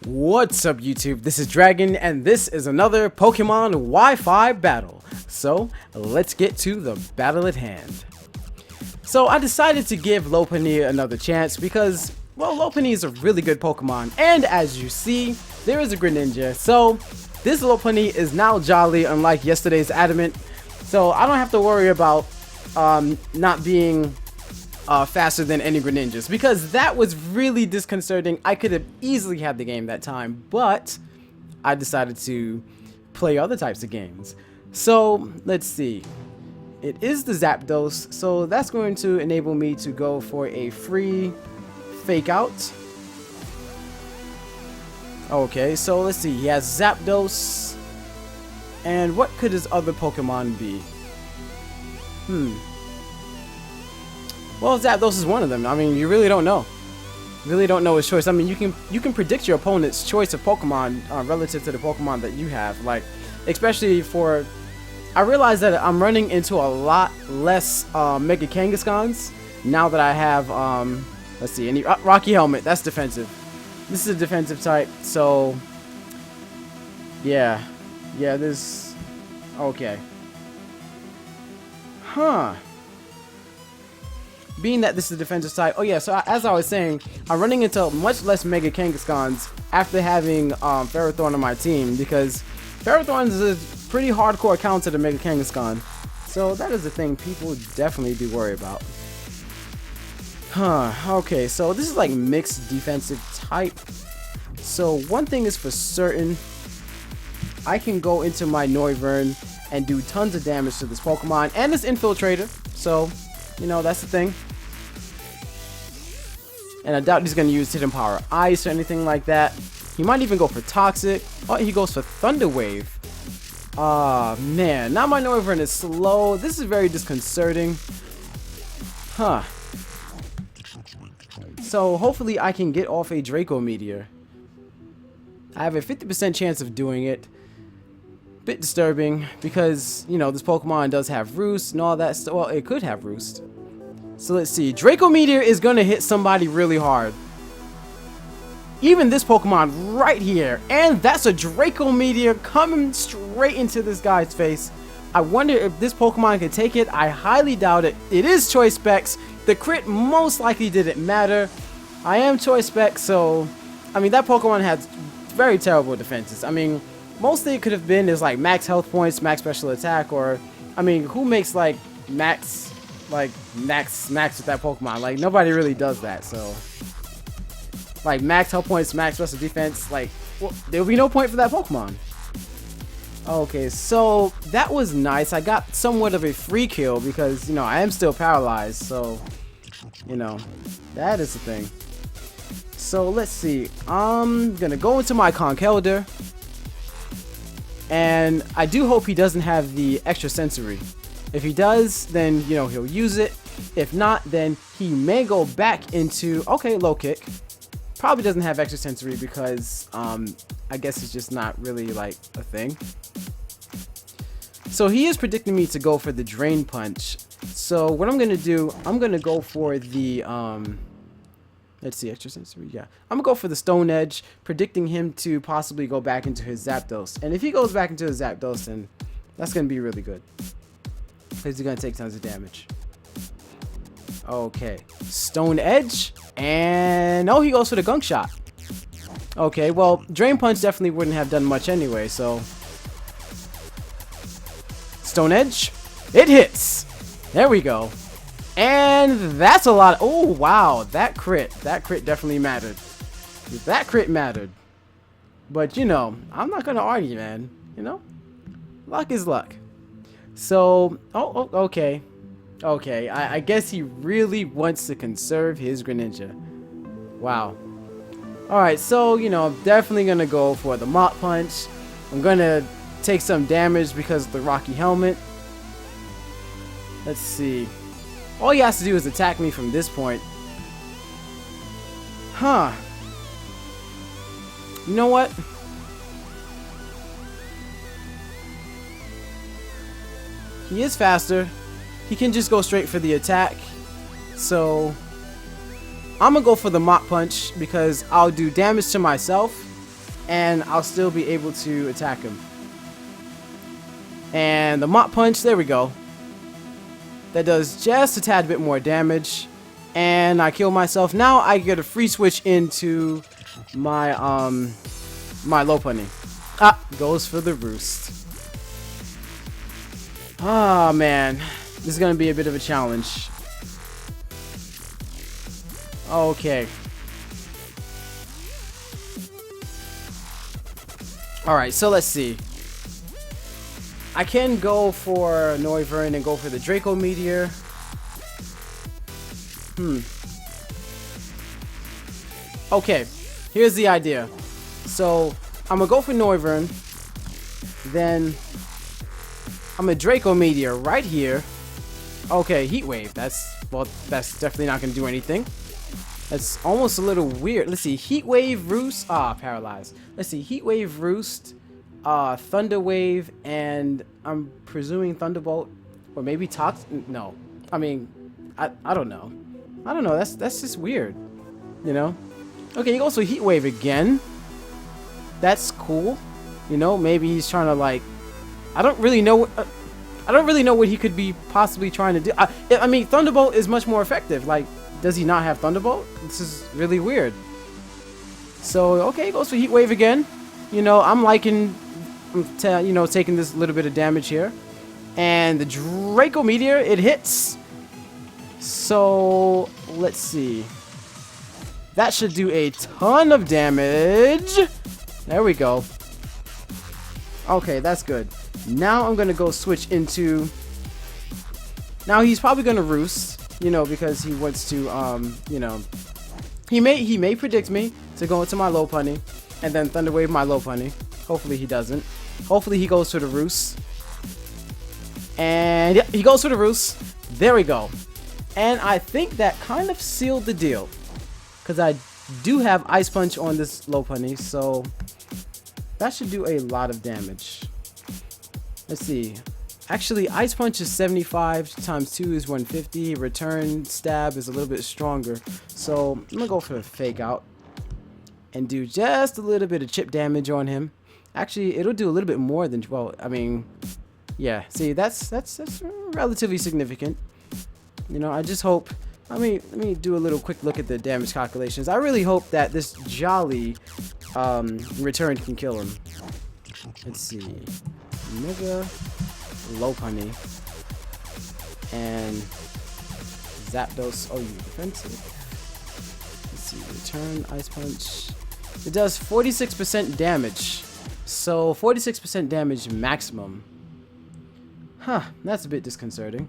What's up YouTube, this is Dragon and this is another Pokemon Wi-Fi battle. So let's get to the battle at hand. So I decided to give Lopunny another chance because, well, Lopunny is a really good Pokemon, and as you see, there is a Greninja. So this Lopunny is now jolly, unlike yesterday's Adamant. So I don't have to worry about not being faster than any Greninjas, because that was really disconcerting. I could have easily had the game that time, but I decided to play other types of games. So let's see, it is the Zapdos, so that's going to enable me to go for a free fake out. Okay, so let's see, he has Zapdos, and what could his other Pokemon be? Well, Zapdos is one of them. I mean, you really don't know. Really don't know his choice. I mean, you can predict your opponent's choice of Pokemon relative to the Pokemon that you have. Like, especially for, I realize that I'm running into a lot less Mega Kangaskhan's now that I have let's see, any Rocky Helmet. That's defensive. This is a defensive type, so yeah, this, okay, being that this is a defensive type. Oh yeah, so as I was saying, I'm running into much less Mega Kangaskhan's after having Ferrothorn on my team, because Ferrothorn is a pretty hardcore counter to Mega Kangaskhan. So that is a thing people definitely do worry about. Okay, so this is like mixed defensive type. So one thing is for certain, I can go into my Noivern and do tons of damage to this Pokemon and this Infiltrator. So, you know, that's the thing. And I doubt he's going to use Hidden Power Ice or anything like that. He might even go for Toxic. Oh, he goes for Thunder Wave. Ah, man. Now my Noivern is slow. This is very disconcerting. So hopefully I can get off a Draco Meteor. I have a 50% chance of doing it. Bit disturbing because, you know, this Pokemon does have Roost and all that stuff. Well, it could have Roost. So let's see. Draco Meteor is going to hit somebody really hard. Even this Pokemon right here. And that's a Draco Meteor coming straight into this guy's face. I wonder if this Pokemon can take it. I highly doubt it. It is Choice Specs. The crit most likely didn't matter. I am Choice Specs, so, I mean, that Pokemon has very terrible defenses. I mean, mostly it could have been is like max health points, max special attack, or, I mean, who makes like max with that Pokemon? Like, nobody really does that. So like max health points, max special defense, like, well, there will be no point for that Pokemon. Okay, so that was nice. I got somewhat of a free kill because, you know, I am still paralyzed, so, you know, that is the thing. So let's see, I'm gonna go into my Conkeldurr, and I do hope he doesn't have the extra sensory. If he does, then, you know, he'll use it. If not, then he may go back into, okay, low kick. Probably doesn't have extra sensory because I guess it's just not really like a thing. So he is predicting me to go for the Drain Punch. So what I'm gonna do, I'm gonna go for the let's see, extra sensory, yeah, I'm gonna go for the Stone Edge, predicting him to possibly go back into his Zapdos. And if he goes back into his Zapdos, then that's gonna be really good, because he's gonna take tons of damage. Okay, Stone Edge, and oh, he goes for the Gunk Shot. Okay, well, Drain Punch definitely wouldn't have done much anyway, so Stone Edge, it hits. There we go. And that's a lot. Oh, wow, that crit definitely mattered. That crit mattered. But, you know, I'm not gonna argue, man. You know, luck is luck. So, okay. Okay, I guess he really wants to conserve his Greninja. Wow. Alright, so, you know, I'm definitely going to go for the Mach Punch. I'm going to take some damage because of the Rocky Helmet. Let's see. All he has to do is attack me from this point. You know what? He is faster. He can just go straight for the attack. So I'm gonna go for the Mach Punch because I'll do damage to myself and I'll still be able to attack him. And the Mop Punch, there we go. That does just a tad bit more damage. And I kill myself. Now I get a free switch into my my Lopunny. Ah, goes for the roost. Ah, man. This is going to be a bit of a challenge. Okay. Alright, so let's see. I can go for Noivern and go for the Draco Meteor. Okay, here's the idea. So, I'm gonna go for Noivern. Then, I'm a Draco Meteor right here. Okay, Heat Wave. That's definitely not gonna do anything. That's almost a little weird. Let's see, Heat Wave, Roost. Ah, paralyzed. Let's see, Heat Wave, Roost. Thunder Wave, and I'm presuming Thunderbolt, or maybe no, I mean, I don't know. I don't know. That's just weird, you know. Okay, he goes for Heat Wave again. That's cool, you know. Maybe he's trying to like, I don't really know. I don't really know what he could be possibly trying to do. I mean, Thunderbolt is much more effective. Like, does he not have Thunderbolt? This is really weird. So okay, he goes for Heat Wave again. You know, I'm liking. You know, taking this little bit of damage here, and the Draco Meteor, it hits. So let's see, that should do a ton of damage. There we go. Okay, that's good. Now I'm gonna go switch into, now he's probably gonna roost, you know, because he wants to you know, he may predict me to go into my Lopunny and then Thunder Wave my Lopunny. Hopefully he doesn't. Hopefully he goes to the roost. And yeah, he goes to the roost. There we go. And I think that kind of sealed the deal, because I do have Ice Punch on this Lopunny, so that should do a lot of damage. Let's see. Actually, Ice Punch is 75 times 2 is 150. Return Stab is a little bit stronger. So I'm going to go for a Fake Out and do just a little bit of chip damage on him. Actually, it'll do a little bit more than, well, I mean, yeah. See, that's relatively significant. You know, I just hope, let me do a little quick look at the damage calculations. I really hope that this Jolly return can kill him. Let's see. Mega Lopunny and Zapdos. Oh, you defensive. Let's see. Return Ice Punch. It does 46% damage. So 46% damage maximum. Huh, that's a bit disconcerting.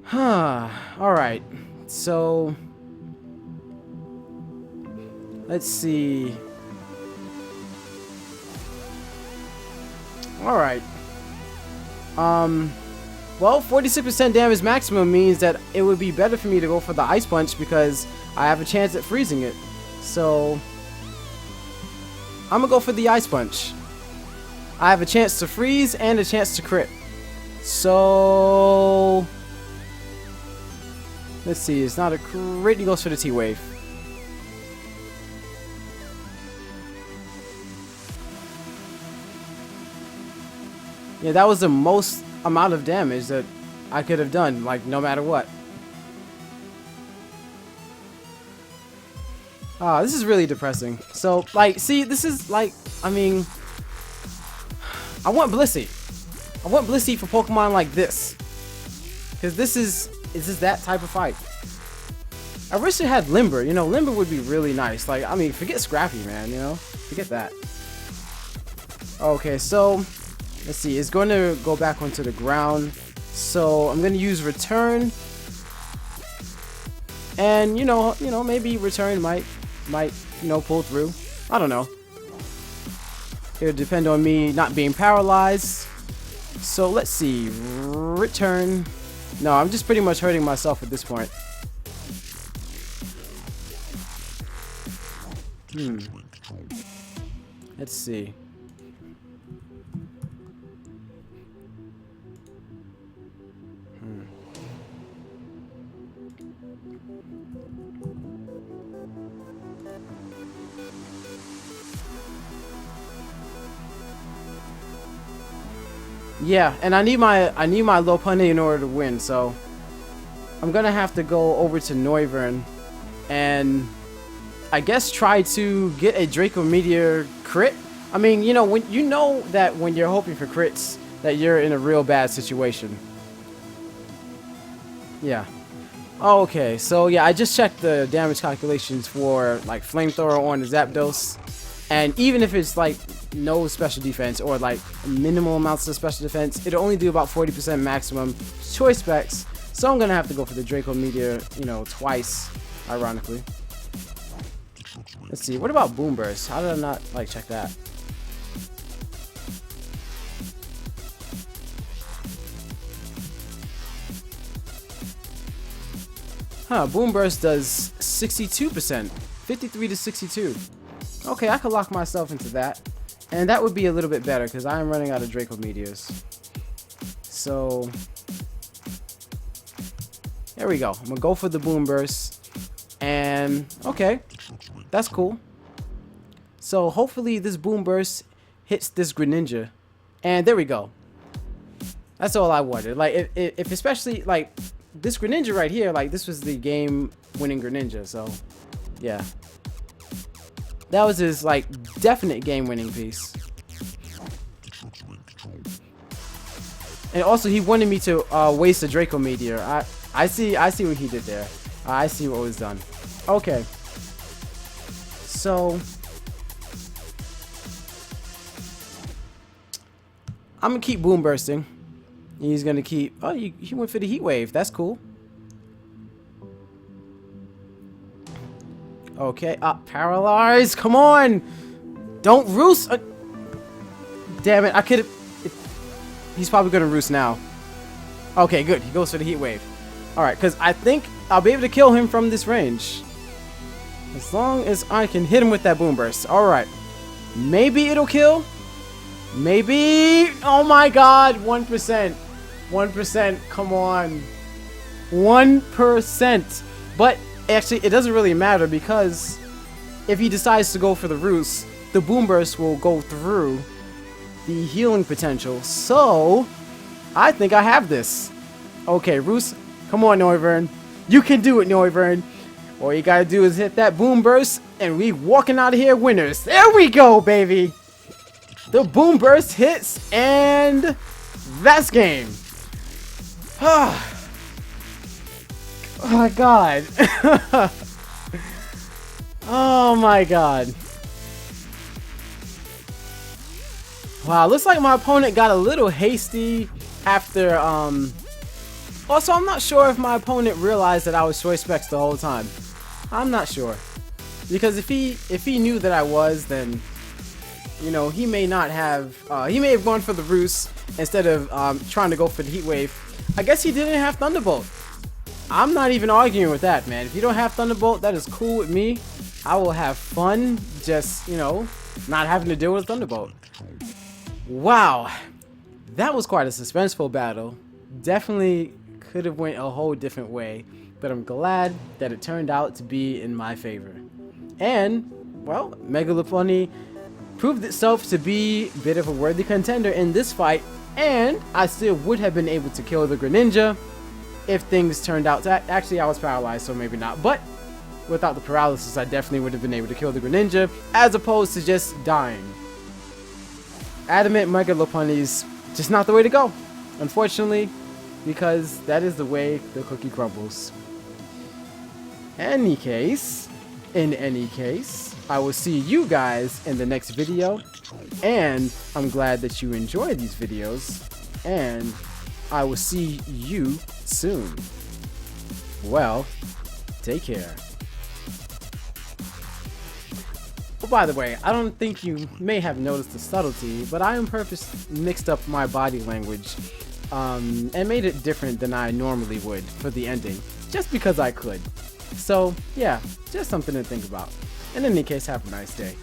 Huh, alright. So let's see. Alright. Well, 46% damage maximum means that it would be better for me to go for the Ice Punch because I have a chance at freezing it. So I'm gonna go for the Ice Punch. I have a chance to freeze and a chance to crit. So let's see, it's not a crit, he goes for the T-Wave. Yeah, that was the most amount of damage that I could have done, like, no matter what. Ah, this is really depressing. So, like, see, this is, like, I mean, I want Blissey. I want Blissey for Pokemon like this. Because this is that type of fight. I wish it had Limber. You know, Limber would be really nice. Like, I mean, forget Scrappy, man, you know? Forget that. Okay, so let's see. It's going to go back onto the ground. So I'm going to use Return. And, you know, maybe Return might, you know, pull through. I don't know. It would depend on me not being paralyzed. So let's see. Return. No, I'm just pretty much hurting myself at this point. Let's see. Yeah, and I need my low punny in order to win, so I'm gonna have to go over to Noivern and I guess try to get a Draco Meteor crit. I mean, you know, when you know that when you're hoping for crits that you're in a real bad situation. Yeah. Okay, so yeah, I just checked the damage calculations for like flamethrower on the Zapdos, and even if it's like no special defense or like minimal amounts of special defense, it'll only do about 40% maximum choice specs. So I'm gonna have to go for the Draco Meteor, you know, twice, ironically. Let's see, what about Boom Burst? How did I not like check that? Huh, Boom Burst does 62%, 53 to 62. Okay, I could lock myself into that. And that would be a little bit better because I am running out of Draco Meteors. So, there we go. I'm going to go for the Boom Burst. And, okay, that's cool. So, hopefully this Boom Burst hits this Greninja. And there we go. That's all I wanted. Like, if especially, like, this Greninja right here, like, this was the game-winning Greninja, so, yeah. That was his, like, definite game-winning piece. And also, he wanted me to waste a Draco Meteor. I see what he did there. I see what was done. Okay. So, I'm gonna keep Boom Bursting. He's gonna keep. Oh, he went for the Heat Wave. That's cool. Okay, paralyze. Come on, don't roost. Damn it! I could. He's probably gonna roost now. Okay, good. He goes for the Heat Wave. All right, because I think I'll be able to kill him from this range, as long as I can hit him with that Boom Burst. All right, maybe it'll kill. Maybe. Oh my God, 1%. 1%, come on. 1%. But actually, it doesn't really matter because if he decides to go for the roost, the Boom Burst will go through the healing potential. So, I think I have this. Okay, roost, come on, Noivern. You can do it, Noivern. All you gotta do is hit that Boom Burst, and we walking out of here winners. There we go, baby. The Boom Burst hits, and that's game. Oh my God. Oh my God. Wow, looks like my opponent got a little hasty after also, I'm not sure if my opponent realized that I was choice specs the whole time. I'm not sure. Because if he knew that I was, then you know, he may not have he may have gone for the roost instead of trying to go for the Heat Wave. I guess he didn't have Thunderbolt. I'm not even arguing with that, man. If you don't have Thunderbolt, that is cool with me. I will have fun just, you know, not having to deal with Thunderbolt. Wow. That was quite a suspenseful battle. Definitely could have went a whole different way, but I'm glad that it turned out to be in my favor. And, well, Megalopony proved itself to be a bit of a worthy contender in this fight, and I still would have been able to kill the Greninja if things turned out to... Actually, I was paralyzed, so maybe not, but without the paralysis, I definitely would have been able to kill the Greninja, as opposed to just dying. Adamant Megalopony's just not the way to go, unfortunately, because that is the way the cookie crumbles. In any case, I will see you guys in the next video, and I'm glad that you enjoy these videos, and I will see you soon. Well, take care. Oh, by the way, I don't think you may have noticed the subtlety, but I on purpose mixed up my body language and made it different than I normally would for the ending, just because I could. So, yeah, just something to think about. In any case, have a nice day.